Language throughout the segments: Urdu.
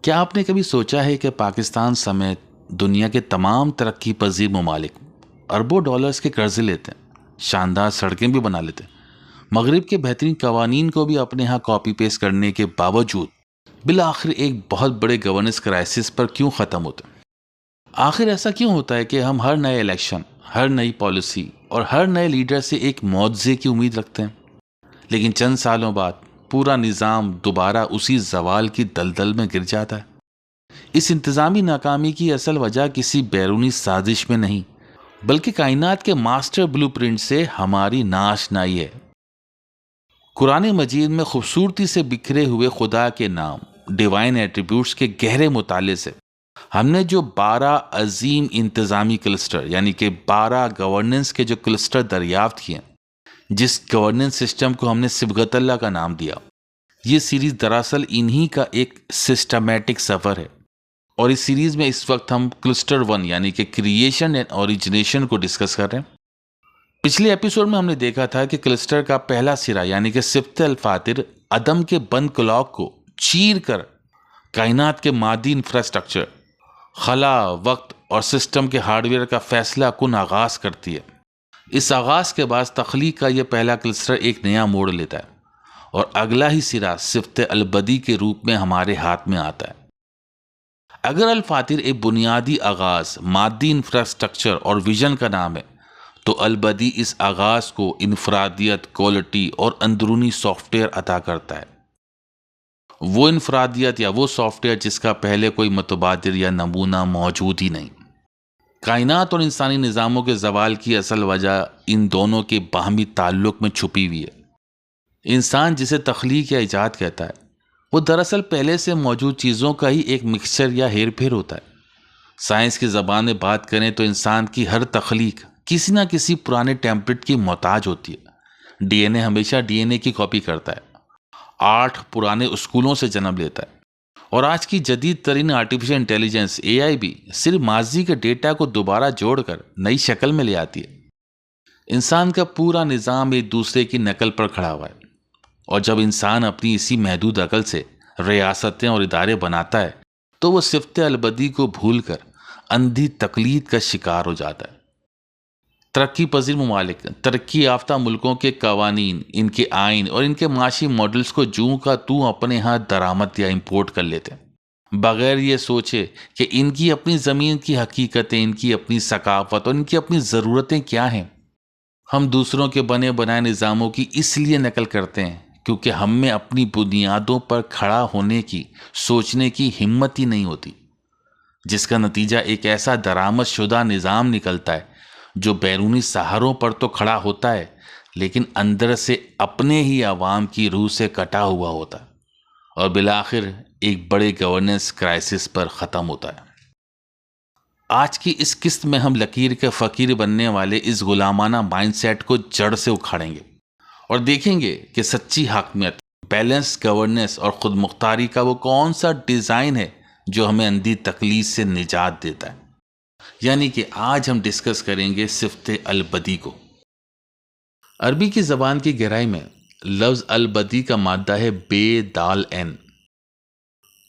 کیا آپ نے کبھی سوچا ہے کہ پاکستان سمیت دنیا کے تمام ترقی پذیر ممالک اربوں ڈالرز کے قرضے لیتے ہیں، شاندار سڑکیں بھی بنا لیتے ہیں، مغرب کے بہترین قوانین کو بھی اپنے ہاں کاپی پیسٹ کرنے کے باوجود بالآخر ایک بہت بڑے گورننس کرائسس پر کیوں ختم ہوتے ہیں؟ آخر ایسا کیوں ہوتا ہے کہ ہم ہر نئے الیکشن، ہر نئی پالیسی اور ہر نئے لیڈر سے ایک معجزے کی امید رکھتے ہیں، لیکن چند سالوں بعد پورا نظام دوبارہ اسی زوال کی دلدل میں گر جاتا ہے؟ اس انتظامی ناکامی کی اصل وجہ کسی بیرونی سازش میں نہیں، بلکہ کائنات کے ماسٹر بلو پرنٹ سے ہماری ناآشنائی ہے۔ قرآن مجید میں خوبصورتی سے بکھرے ہوئے خدا کے نام، ڈیوائن ایٹریبیوٹس کے گہرے مطالعے سے ہم نے جو 12 عظیم انتظامی کلسٹر، یعنی کہ 12 گورننس کے جو کلسٹر دریافت کیے، جس گورننس سسٹم کو ہم نے صبغت اللہ کا نام دیا، یہ سیریز دراصل انہی کا ایک سسٹمیٹک سفر ہے۔ اور اس سیریز میں اس وقت ہم کلسٹر 1 یعنی کہ کریشن اینڈ اوریجنیشن کو ڈسکس کر رہے ہیں۔ پچھلے ایپیسوڈ میں ہم نے دیکھا تھا کہ کلسٹر کا پہلا سرا یعنی کہ صفت الفاتر عدم کے بند کلاک کو چیر کر کائنات کے مادی انفراسٹرکچر، خلا، وقت اور سسٹم کے ہارڈ ویئر کا فیصلہ کن آغاز کرتی ہے۔ اس آغاز کے بعد تخلیق کا یہ پہلا کلسٹر ایک نیا موڑ لیتا ہے اور اگلا ہی سرا صفت البدی کے روپ میں ہمارے ہاتھ میں آتا ہے۔ اگر الفاتر ایک بنیادی آغاز، مادی انفراسٹرکچر اور ویژن کا نام ہے، تو البدی اس آغاز کو انفرادیت، کوالٹی اور اندرونی سافٹ ویئر عطا کرتا ہے۔ وہ انفرادیت یا وہ سافٹ ویئر جس کا پہلے کوئی متبادر یا نمونہ موجود ہی نہیں۔ کائنات اور انسانی نظاموں کے زوال کی اصل وجہ ان دونوں کے باہمی تعلق میں چھپی ہوئی ہے۔ انسان جسے تخلیق یا ایجاد کہتا ہے، وہ دراصل پہلے سے موجود چیزوں کا ہی ایک مکسچر یا ہیر پھیر ہوتا ہے۔ سائنس کی زبان میں بات کریں تو انسان کی ہر تخلیق کسی نہ کسی پرانے ٹیمپلیٹ کی محتاج ہوتی ہے۔ ڈی این اے ہمیشہ ڈی این اے کی کاپی کرتا ہے، آرٹ پرانے اسکولوں سے جنم لیتا ہے، اور آج کی جدید ترین آرٹیفیشل انٹیلیجنس اے آئی بھی صرف ماضی کے ڈیٹا کو دوبارہ جوڑ کر نئی شکل میں لے آتی ہے۔ انسان کا پورا نظام ایک دوسرے کی نقل پر کھڑا ہوا ہے، اور جب انسان اپنی اسی محدود عقل سے ریاستیں اور ادارے بناتا ہے تو وہ صفت البدی کو بھول کر اندھی تقلید کا شکار ہو جاتا ہے۔ ترقی پذیر ممالک ترقی یافتہ ملکوں کے قوانین، ان کے آئین اور ان کے معاشی ماڈلز کو جوں کا توں اپنے ہاں درآمد یا امپورٹ کر لیتے ہیں، بغیر یہ سوچے کہ ان کی اپنی زمین کی حقیقتیں، ان کی اپنی ثقافت اور ان کی اپنی ضرورتیں کیا ہیں۔ ہم دوسروں کے بنے بنائے نظاموں کی اس لیے نقل کرتے ہیں کیونکہ ہم میں اپنی بنیادوں پر کھڑا ہونے کی، سوچنے کی ہمت ہی نہیں ہوتی، جس کا نتیجہ ایک ایسا درآمد شدہ نظام نکلتا ہے جو بیرونی سہاروں پر تو کھڑا ہوتا ہے لیکن اندر سے اپنے ہی عوام کی روح سے کٹا ہوا ہوتا ہے، اور بالآخر ایک بڑے گورننس کرائسس پر ختم ہوتا ہے۔ آج کی اس قسط میں ہم لکیر کے فقیر بننے والے اس غلامانہ مائنڈ سیٹ کو جڑ سے اکھاڑیں گے اور دیکھیں گے کہ سچی حاکمیت، بیلنس گورننس اور خود مختاری کا وہ کون سا ڈیزائن ہے جو ہمیں اندھی تقلید سے نجات دیتا ہے۔ یعنی کہ آج ہم ڈسکس کریں گے صفت البدی کو۔ عربی کی زبان کی گہرائی میں لفظ البدی کا مادہ ہے بے دال این۔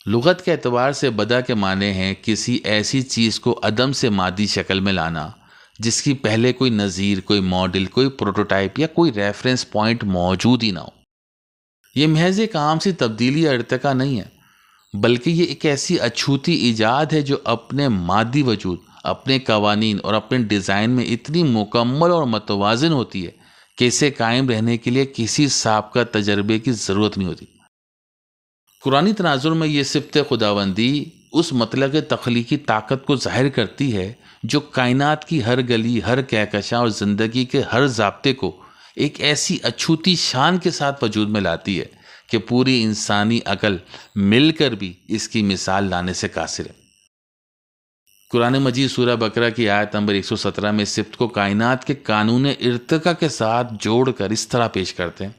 لغت کے اعتبار سے بدا کے معنی ہیں کسی ایسی چیز کو عدم سے مادی شکل میں لانا جس کی پہلے کوئی نظیر، کوئی ماڈل، کوئی پروٹوٹائپ یا کوئی ریفرنس پوائنٹ موجود ہی نہ ہو۔ یہ محض ایک عام سی تبدیلی یا ارتقا نہیں ہے، بلکہ یہ ایک ایسی اچھوتی ایجاد ہے جو اپنے مادی وجود، اپنے قوانین اور اپنے ڈیزائن میں اتنی مکمل اور متوازن ہوتی ہے کہ اسے قائم رہنے کے لیے کسی سابقہ تجربے کی ضرورت نہیں ہوتی۔ قرآنی تناظر میں یہ صفت خداوندی اس مطلق تخلیقی طاقت کو ظاہر کرتی ہے جو کائنات کی ہر گلی، ہر کہکشاں اور زندگی کے ہر ضابطے کو ایک ایسی اچھوتی شان کے ساتھ وجود میں لاتی ہے کہ پوری انسانی عقل مل کر بھی اس کی مثال لانے سے قاصر ہے۔ قرآن مجید سورہ بقرہ کی آیت نمبر 117 میں صفت کو کائنات کے قانون ارتقا کے ساتھ جوڑ کر اس طرح پیش کرتے ہیں،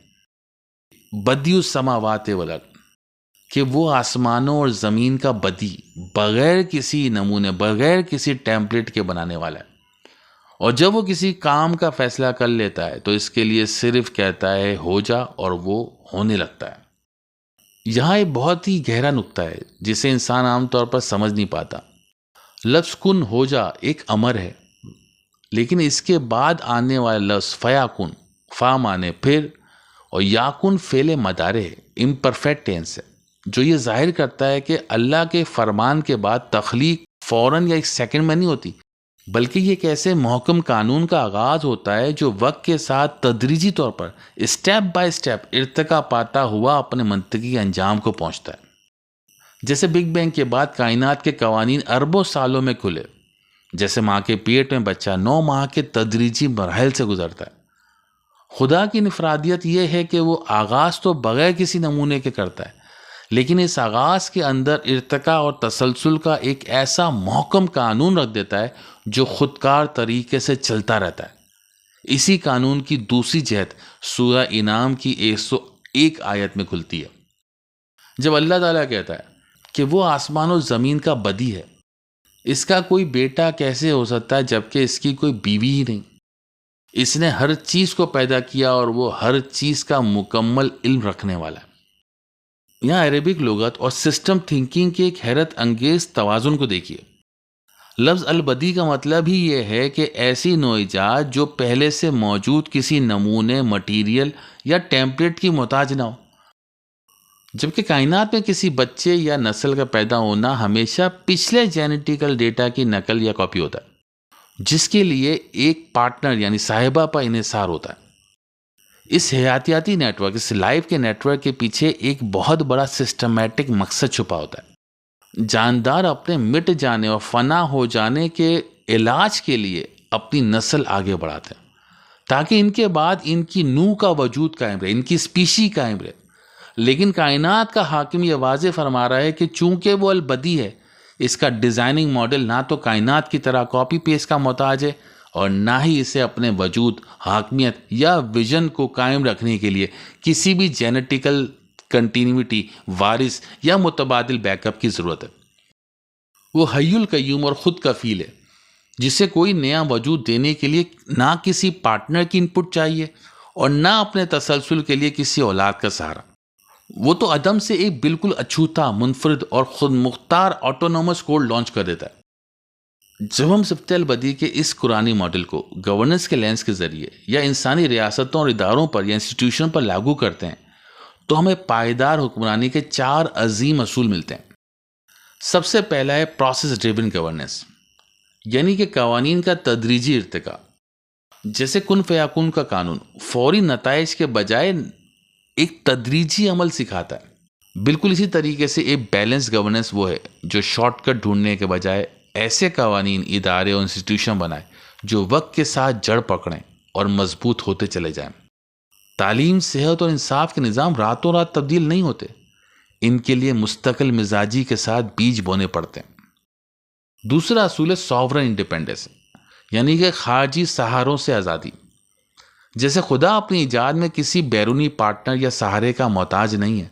بدیع السماوات والارض، کہ وہ آسمانوں اور زمین کا بدی، بغیر کسی نمونے، بغیر کسی ٹیمپلیٹ کے بنانے والا ہے، اور جب وہ کسی کام کا فیصلہ کر لیتا ہے تو اس کے لیے صرف کہتا ہے ہو جا اور وہ ہونے لگتا ہے۔ یہاں ایک بہت ہی گہرا نقطہ ہے جسے انسان عام طور پر سمجھ نہیں پاتا۔ لفظ کن ہو جا ایک امر ہے، لیکن اس کے بعد آنے والا لفظ فیاکن، فا مانے پھر اور یاکن فعل مدارے ہے، امپرفیکٹ ٹینس ہے، جو یہ ظاہر کرتا ہے کہ اللہ کے فرمان کے بعد تخلیق فوراً یا ایک سیکنڈ میں نہیں ہوتی، بلکہ یہ ایک ایسے محکم قانون کا آغاز ہوتا ہے جو وقت کے ساتھ تدریجی طور پر اسٹیپ بائی اسٹیپ ارتقا پاتا ہوا اپنے منطقی انجام کو پہنچتا ہے۔ جیسے بگ بینگ کے بعد کائنات کے قوانین اربوں سالوں میں کھلے، جیسے ماں کے پیٹ میں بچہ 9 ماہ کے تدریجی مراحل سے گزرتا ہے۔ خدا کی انفرادیت یہ ہے کہ وہ آغاز تو بغیر کسی نمونے کے کرتا ہے، لیکن اس آغاز کے اندر ارتقاء اور تسلسل کا ایک ایسا محکم قانون رکھ دیتا ہے جو خودکار طریقے سے چلتا رہتا ہے۔ اسی قانون کی دوسری جہت سورہ انعام کی 101 آیت میں کھلتی ہے، جب اللہ تعالیٰ کہتا ہے کہ وہ آسمان و زمین کا بدی ہے، اس کا کوئی بیٹا کیسے ہو سکتا ہے جبکہ اس کی کوئی بیوی ہی نہیں؟ اس نے ہر چیز کو پیدا کیا اور وہ ہر چیز کا مکمل علم رکھنے والا ہے۔ یہاں عربک لغت اور سسٹم تھنکنگ کے ایک حیرت انگیز توازن کو دیکھیے۔ لفظ البدی کا مطلب ہی یہ ہے کہ ایسی نوعیجاد جو پہلے سے موجود کسی نمونے، مٹیریل یا ٹیمپلیٹ کی محتاج نہ ہو، جبکہ کائنات میں کسی بچے یا نسل کا پیدا ہونا ہمیشہ پچھلے جینیٹیکل ڈیٹا کی نقل یا کاپی ہوتا ہے، جس کے لیے ایک پارٹنر یعنی صاحبہ پر انحصار ہوتا ہے۔ اس حیاتیاتی نیٹ ورک، اس لائف کے نیٹ ورک کے پیچھے ایک بہت بڑا سسٹمیٹک مقصد چھپا ہوتا ہے۔ جاندار اپنے مٹ جانے اور فنا ہو جانے کے علاج کے لیے اپنی نسل آگے بڑھاتے ہیں، تاکہ ان کے بعد ان کی نوع کا وجود قائم رہے، ان کی اسپیشی قائم رہے۔ لیکن کائنات کا حاکم یہ واضح فرما رہا ہے کہ چونکہ وہ البدی ہے، اس کا ڈیزائننگ ماڈل نہ تو کائنات کی طرح کاپی پیسٹ کا محتاج ہے اور نہ ہی اسے اپنے وجود، حاکمیت یا ویژن کو قائم رکھنے کے لیے کسی بھی جینیٹیکل کنٹینیوٹی، وارث یا متبادل بیک اپ کی ضرورت ہے۔ وہ حی القیوم اور خود کفیل ہے، جسے کوئی نیا وجود دینے کے لیے نہ کسی پارٹنر کی انپٹ چاہیے اور نہ اپنے تسلسل کے لیے کسی اولاد کا سہارا۔ وہ تو عدم سے ایک بالکل اچھوتا، منفرد اور خود مختار آٹونومس کوڈ لانچ کر دیتا ہے۔ جب ہم صفت البدی کے اس قرآنی ماڈل کو گورننس کے لینس کے ذریعے یا انسانی ریاستوں اور اداروں پر یا انسٹیٹیوشن پر لاگو کرتے ہیں تو ہمیں پائیدار حکمرانی کے 4 عظیم اصول ملتے ہیں۔ سب سے پہلا ہے پروسیس ڈریون گورننس، یعنی کہ قوانین کا تدریجی ارتقاء۔ جیسے کن فیاکن کا قانون فوری نتائج کے بجائے ایک تدریجی عمل سکھاتا ہے، بالکل اسی طریقے سے ایک بیلنس گورننس وہ ہے جو شارٹ کٹ ڈھونڈنے کے بجائے ایسے قوانین، ادارے اور انسٹیٹیوشن بنائے جو وقت کے ساتھ جڑ پکڑیں اور مضبوط ہوتے چلے جائیں۔ تعلیم، صحت اور انصاف کے نظام راتوں رات تبدیل نہیں ہوتے، ان کے لیے مستقل مزاجی کے ساتھ بیج بونے پڑتے ہیں۔ دوسرا اصول ہے ساورن انڈیپینڈنس، یعنی کہ خارجی سہاروں سے آزادی۔ جیسے خدا اپنی ایجاد میں کسی بیرونی پارٹنر یا سہارے کا محتاج نہیں ہے،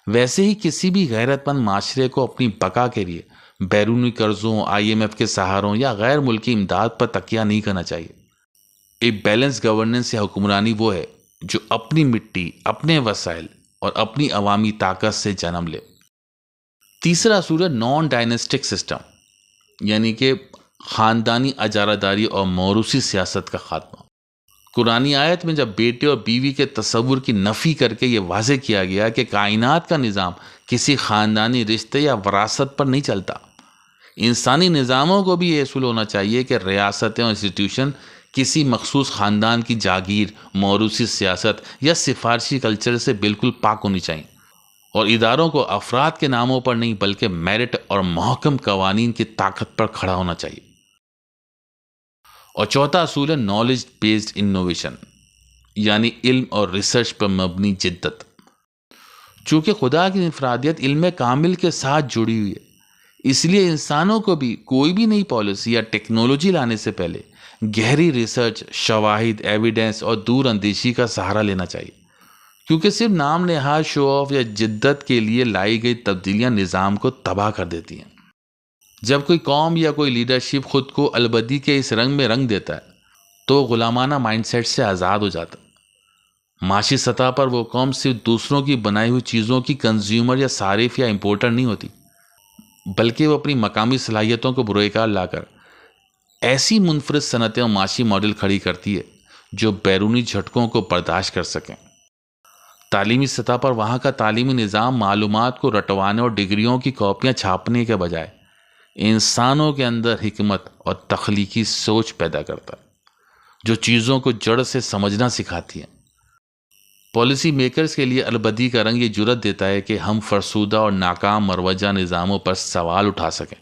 ویسے ہی کسی بھی غیرت مند معاشرے کو اپنی بقا کے لیے بیرونی قرضوں، IMF کے سہاروں یا غیر ملکی امداد پر تکیہ نہیں کرنا چاہیے۔ ایک بیلنس گورننس یا حکمرانی وہ ہے جو اپنی مٹی، اپنے وسائل اور اپنی عوامی طاقت سے جنم لے۔ تیسرا اصول ہے نان ڈائنسٹک سسٹم، یعنی کہ خاندانی اجارہ داری اور موروثی سیاست کا خاتمہ۔ قرآنی آیت میں جب بیٹے اور بیوی کے تصور کی نفی کر کے یہ واضح کیا گیا کہ کائنات کا نظام کسی خاندانی رشتے یا وراثت پر نہیں چلتا، انسانی نظاموں کو بھی یہ اصول ہونا چاہیے کہ ریاستیں اور انسٹیٹیوشن کسی مخصوص خاندان کی جاگیر، موروثی سیاست یا سفارشی کلچر سے بالکل پاک ہونی چاہیے، اور اداروں کو افراد کے ناموں پر نہیں بلکہ میرٹ اور محکم قوانین کی طاقت پر کھڑا ہونا چاہیے۔ اور چوتھا اصول ہے نالج بیسڈ انوویشن، یعنی علم اور ریسرچ پر مبنی جدت۔ چونکہ خدا کی انفرادیت علم کامل کے ساتھ جڑی ہوئی ہے، اس لیے انسانوں کو بھی کوئی بھی نئی پالیسی یا ٹیکنالوجی لانے سے پہلے گہری ریسرچ، شواہد، ایویڈنس اور دور اندیشی کا سہارا لینا چاہیے، کیونکہ صرف نام نہاد شو آف یا جدت کے لیے لائی گئی تبدیلیاں نظام کو تباہ کر دیتی ہیں۔ جب کوئی قوم یا کوئی لیڈرشپ خود کو البدی کے اس رنگ میں رنگ دیتا ہے تو غلامانہ مائنڈ سیٹ سے آزاد ہو جاتا ہے۔ معاشی سطح پر وہ قوم صرف دوسروں کی بنائی ہوئی چیزوں کی کنزیومر یا صارف یا امپورٹر نہیں ہوتی، بلکہ وہ اپنی مقامی صلاحیتوں کو بروئے کار لا کر ایسی منفرد صنعتیں اور معاشی ماڈل کھڑی کرتی ہے جو بیرونی جھٹکوں کو برداشت کر سکیں۔ تعلیمی سطح پر وہاں کا تعلیمی نظام معلومات کو رٹوانے اور ڈگریوں کی کاپیاں چھاپنے کے بجائے انسانوں کے اندر حکمت اور تخلیقی سوچ پیدا کرتا ہے جو چیزوں کو جڑ سے سمجھنا سکھاتی ہیں۔ پالیسی میکرز کے لیے البدی کا رنگ یہ جرأت دیتا ہے کہ ہم فرسودہ اور ناکام مروجہ نظاموں پر سوال اٹھا سکیں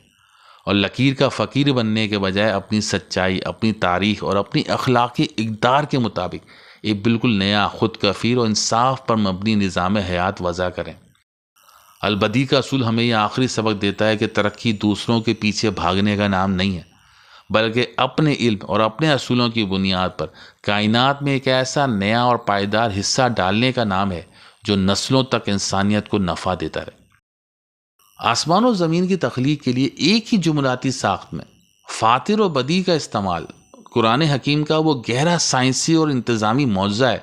اور لکیر کا فقیر بننے کے بجائے اپنی سچائی، اپنی تاریخ اور اپنی اخلاقی اقدار کے مطابق ایک بالکل نیا، خود کفیل اور انصاف پر مبنی نظام حیات وضع کریں۔ البدی کا اصول ہمیں یہ آخری سبق دیتا ہے کہ ترقی دوسروں کے پیچھے بھاگنے کا نام نہیں ہے، بلکہ اپنے علم اور اپنے اصولوں کی بنیاد پر کائنات میں ایک ایسا نیا اور پائیدار حصہ ڈالنے کا نام ہے جو نسلوں تک انسانیت کو نفع دیتا رہے۔ آسمان و زمین کی تخلیق کے لیے ایک ہی جملاتی ساخت میں فاطر و بدی کا استعمال قرآن حکیم کا وہ گہرا سائنسی اور انتظامی معجزہ ہے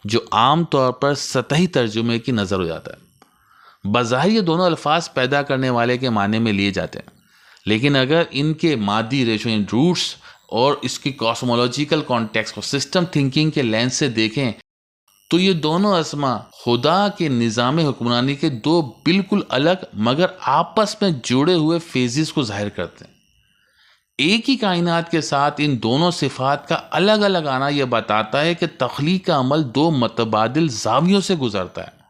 جو عام طور پر سطحی ترجمے کی نظر ہو جاتا ہے۔ بظاہر یہ دونوں الفاظ پیدا کرنے والے کے معنی میں لیے جاتے ہیں، لیکن اگر ان کے مادی ریشوں روٹس اور اس کی کاسمولوجیکل کانٹیکس کو سسٹم تھنکنگ کے لینس سے دیکھیں تو یہ دونوں اسما خدا کے نظام حکمرانی کے دو بالکل الگ مگر آپس میں جڑے ہوئے فیزز کو ظاہر کرتے ہیں۔ ایک ہی کائنات کے ساتھ ان دونوں صفات کا الگ الگ آنا یہ بتاتا ہے کہ تخلیق کا عمل دو متبادل زاویوں سے گزرتا ہے۔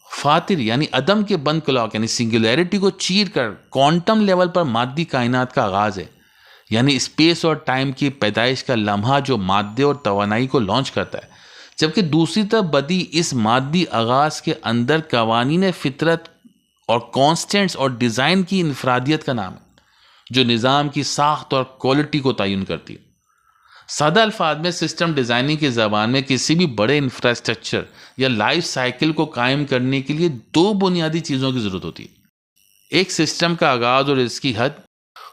فاطر یعنی عدم کے بند کلاک یعنی سنگولیرٹی کو چیر کر کوانٹم لیول پر مادی کائنات کا آغاز ہے، یعنی اسپیس اور ٹائم کی پیدائش کا لمحہ جو مادے اور توانائی کو لانچ کرتا ہے، جبکہ دوسری طرف بدی اس مادی آغاز کے اندر قوانین فطرت اور کانسٹنٹس اور ڈیزائن کی انفرادیت کا نام ہے جو نظام کی ساخت اور کوالٹی کو تعین کرتی ہے۔ سادہ الفاظ میں سسٹم ڈیزائننگ کی زبان میں کسی بھی بڑے انفراسٹرکچر یا لائف سائیکل کو قائم کرنے کے لیے دو بنیادی چیزوں کی ضرورت ہوتی ہے، ایک سسٹم کا آغاز اور اس کی حد،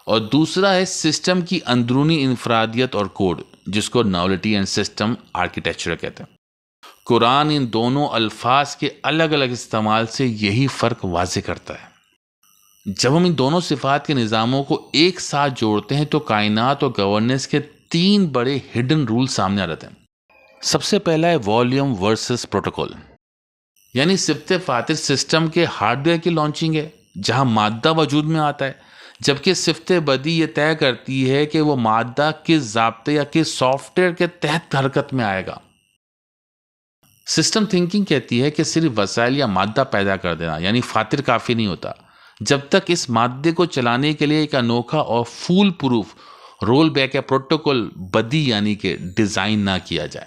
اور دوسرا ہے سسٹم کی اندرونی انفرادیت اور کوڈ جس کو ناولٹی اینڈ سسٹم آرکیٹیکچر کہتے ہیں۔ قرآن ان دونوں الفاظ کے الگ الگ استعمال سے یہی فرق واضح کرتا ہے۔ جب ہم ان دونوں صفات کے نظاموں کو ایک ساتھ جوڑتے ہیں تو کائنات اور گورننس کے تین بڑے ہڈن رول سامنے آ جاتے ہیں۔ سب سے پہلا ہے والیوم ورسز پروٹوکول، یعنی صفت فاطر سسٹم کے ہارڈ ویئر کی لانچنگ ہے جہاں مادہ وجود میں آتا ہے، جبکہ صفت بدی یہ طے کرتی ہے کہ وہ مادہ کس ضابطے یا کس سافٹ ویئر کے تحت حرکت میں آئے گا۔ سسٹم تھنکنگ کہتی ہے کہ صرف وسائل یا مادہ پیدا کر دینا یعنی فاطر کافی نہیں ہوتا جب تک اس مادے کو چلانے کے لیے ایک انوکھا اور فول پروف رول بیک یا پروٹوکول بدی یعنی کہ ڈیزائن نہ کیا جائے۔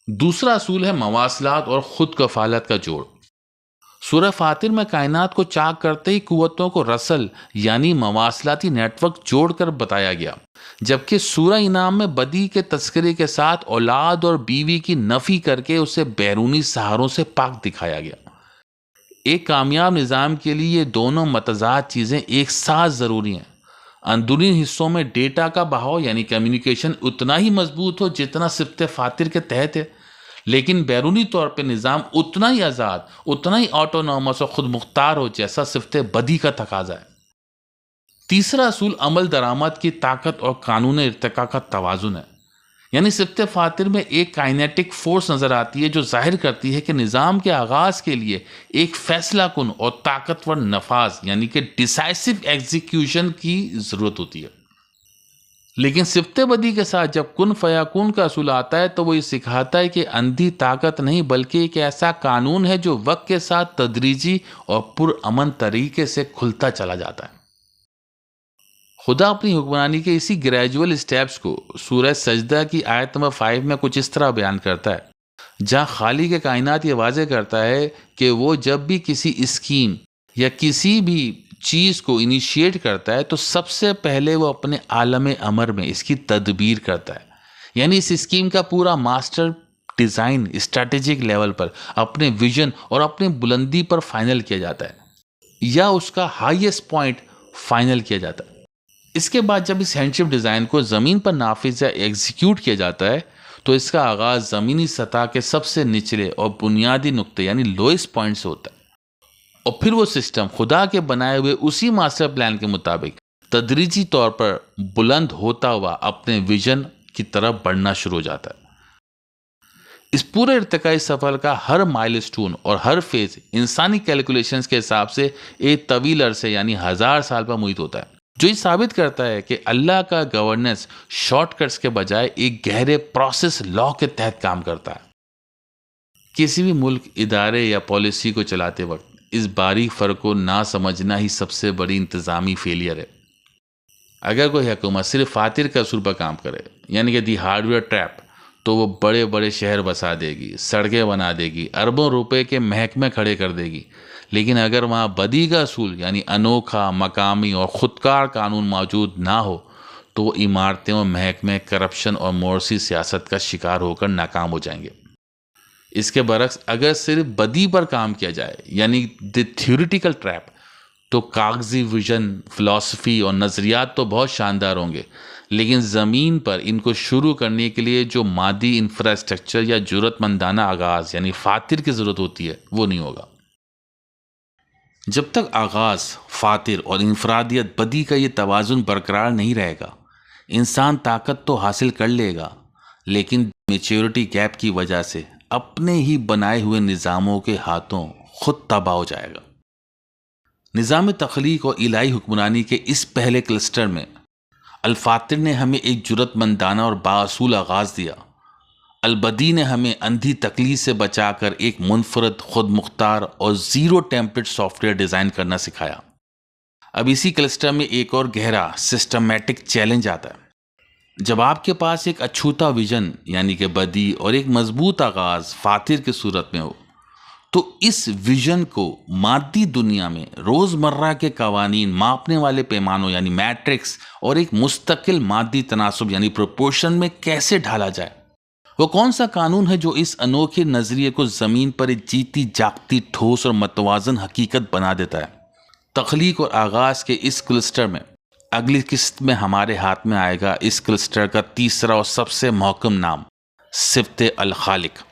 دوسرا اصول ہے مواصلات اور خود کفالت کا جوڑ۔ سورہ فاطر میں کائنات کو چاک کرتے ہی قوتوں کو رسل یعنی مواصلاتی نیٹ ورک جوڑ کر بتایا گیا، جبکہ سورہ انعام میں بدی کے تذکرے کے ساتھ اولاد اور بیوی کی نفی کر کے اسے بیرونی سہاروں سے پاک دکھایا گیا۔ ایک کامیاب نظام کے لیے یہ دونوں متضاد چیزیں ایک ساتھ ضروری ہیں۔ اندرونی حصوں میں ڈیٹا کا بہاؤ یعنی کمیونیکیشن اتنا ہی مضبوط ہو جتنا صفت فاطر کے تحت ہے، لیکن بیرونی طور پہ نظام اتنا ہی آزاد، اتنا ہی آٹونومس اور خود مختار ہو جیسا صفت بدی کا تقاضا ہے۔ تیسرا اصول عمل درآمد کی طاقت اور قانون ارتقاء کا توازن ہے، یعنی صفت فاطر میں ایک کائنیٹک فورس نظر آتی ہے جو ظاہر کرتی ہے کہ نظام کے آغاز کے لیے ایک فیصلہ کن اور طاقتور نفاذ یعنی کہ ڈیسائسو ایگزیکیوشن کی ضرورت ہوتی ہے۔ لیکن صفت بدی کے ساتھ جب کن فیکون کا اصول آتا ہے تو وہ یہ سکھاتا ہے کہ اندھی طاقت نہیں بلکہ ایک ایسا قانون ہے جو وقت کے ساتھ تدریجی اور پرامن طریقے سے کھلتا چلا جاتا ہے۔ خدا اپنی حکمرانی کے اسی گریجول اسٹیپس کو سورہ سجدہ کی آیت نمبر 5 میں کچھ اس طرح بیان کرتا ہے، جہاں خالق کائنات یہ واضح کرتا ہے کہ وہ جب بھی کسی اسکیم یا کسی بھی چیز کو انیشیٹ کرتا ہے تو سب سے پہلے وہ اپنے عالم امر میں اس کی تدبیر کرتا ہے، یعنی اس اسکیم کا پورا ماسٹر ڈیزائن اسٹریٹجک لیول پر اپنے ویژن اور اپنے بلندی پر فائنل کیا جاتا ہے یا اس کا ہائیسٹ پوائنٹ فائنل کیا جاتا ہے۔ اس کے بعد جب اس ہینڈشپ ڈیزائن کو زمین پر نافذ یا ایگزیکیوٹ کیا جاتا ہے تو اس کا آغاز زمینی سطح کے سب سے نچلے اور بنیادی نقطے یعنی لوئسٹ پوائنٹ سے ہوتا ہے، اور پھر وہ سسٹم خدا کے بنائے ہوئے اسی ماسٹر پلان کے مطابق تدریجی طور پر بلند ہوتا ہوا اپنے ویژن کی طرف بڑھنا شروع ہو جاتا ہے۔ اس پورے ارتقائی سفر کا ہر مائل سٹون اور ہر فیز انسانی کیلکولیشنز کے حساب سے ایک طویل عرصے یعنی 1000 سال پر محیط ہوتا ہے، جو یہ ثابت کرتا ہے کہ اللہ کا گورننس شارٹ کٹس کے بجائے ایک گہرے پروسیس لا کے تحت کام کرتا ہے۔ کسی بھی ملک، ادارے یا پالیسی کو چلاتے وقت اس باریک فرق کو نہ سمجھنا ہی سب سے بڑی انتظامی فیلئر ہے۔ اگر کوئی حکومت صرف فاتر کے اصول پر کام کرے، یعنی کہ دی ہارڈ ویئر ٹریپ، تو وہ بڑے بڑے شہر بسا دے گی، سڑکیں بنا دے گی، اربوں روپے کے محکمے کھڑے کر دے گی، لیکن اگر وہاں بدی کا اصول یعنی انوکھا، مقامی اور خودکار قانون موجود نہ ہو تو وہ عمارتیں اور محکمے کرپشن اور مورثی سیاست کا شکار ہو کر ناکام ہو جائیں گے۔ اس کے برعکس اگر صرف بدی پر کام کیا جائے یعنی دی تھیوریٹیکل ٹریپ، تو کاغذی ویژن، فلسفی اور نظریات تو بہت شاندار ہوں گے، لیکن زمین پر ان کو شروع کرنے کے لیے جو مادی انفراسٹرکچر یا جرات مندانہ آغاز یعنی فاتر کی ضرورت ہوتی ہے وہ نہیں ہوگا۔ جب تک آغاز، فاتر اور انفرادیت بدی کا یہ توازن برقرار نہیں رہے گا، انسان طاقت تو حاصل کر لے گا لیکن میچیورٹی گیپ کی وجہ سے اپنے ہی بنائے ہوئے نظاموں کے ہاتھوں خود تباہ ہو جائے گا۔ نظام تخلیق اور الہی حکمرانی کے اس پہلے کلسٹر میں الفاتر نے ہمیں ایک جرات مندانہ اور بااصول آغاز دیا، البدی نے ہمیں اندھی تقلید سے بچا کر ایک منفرد، خود مختار اور zero template soft where design کرنا سکھایا۔ اب اسی کلسٹر میں ایک اور گہرا سسٹمیٹک چیلنج آتا ہے۔ جب آپ کے پاس ایک اچھوتا ویژن یعنی کہ بدی اور ایک مضبوط آغاز فاتر کی صورت میں ہو، تو اس ویژن کو مادی دنیا میں روزمرہ کے قوانین، ماپنے والے پیمانوں یعنی میٹرکس اور ایک مستقل مادی تناسب یعنی پروپورشن میں کیسے ڈھالا جائے؟ وہ کون سا قانون ہے جو اس انوکھے نظریے کو زمین پر ایک جیتی جاگتی ٹھوس اور متوازن حقیقت بنا دیتا ہے؟ تخلیق اور آغاز کے اس کلسٹر میں اگلی قسط میں ہمارے ہاتھ میں آئے گا اس کلسٹر کا تیسرا اور سب سے محکم نام، صفت الخالق۔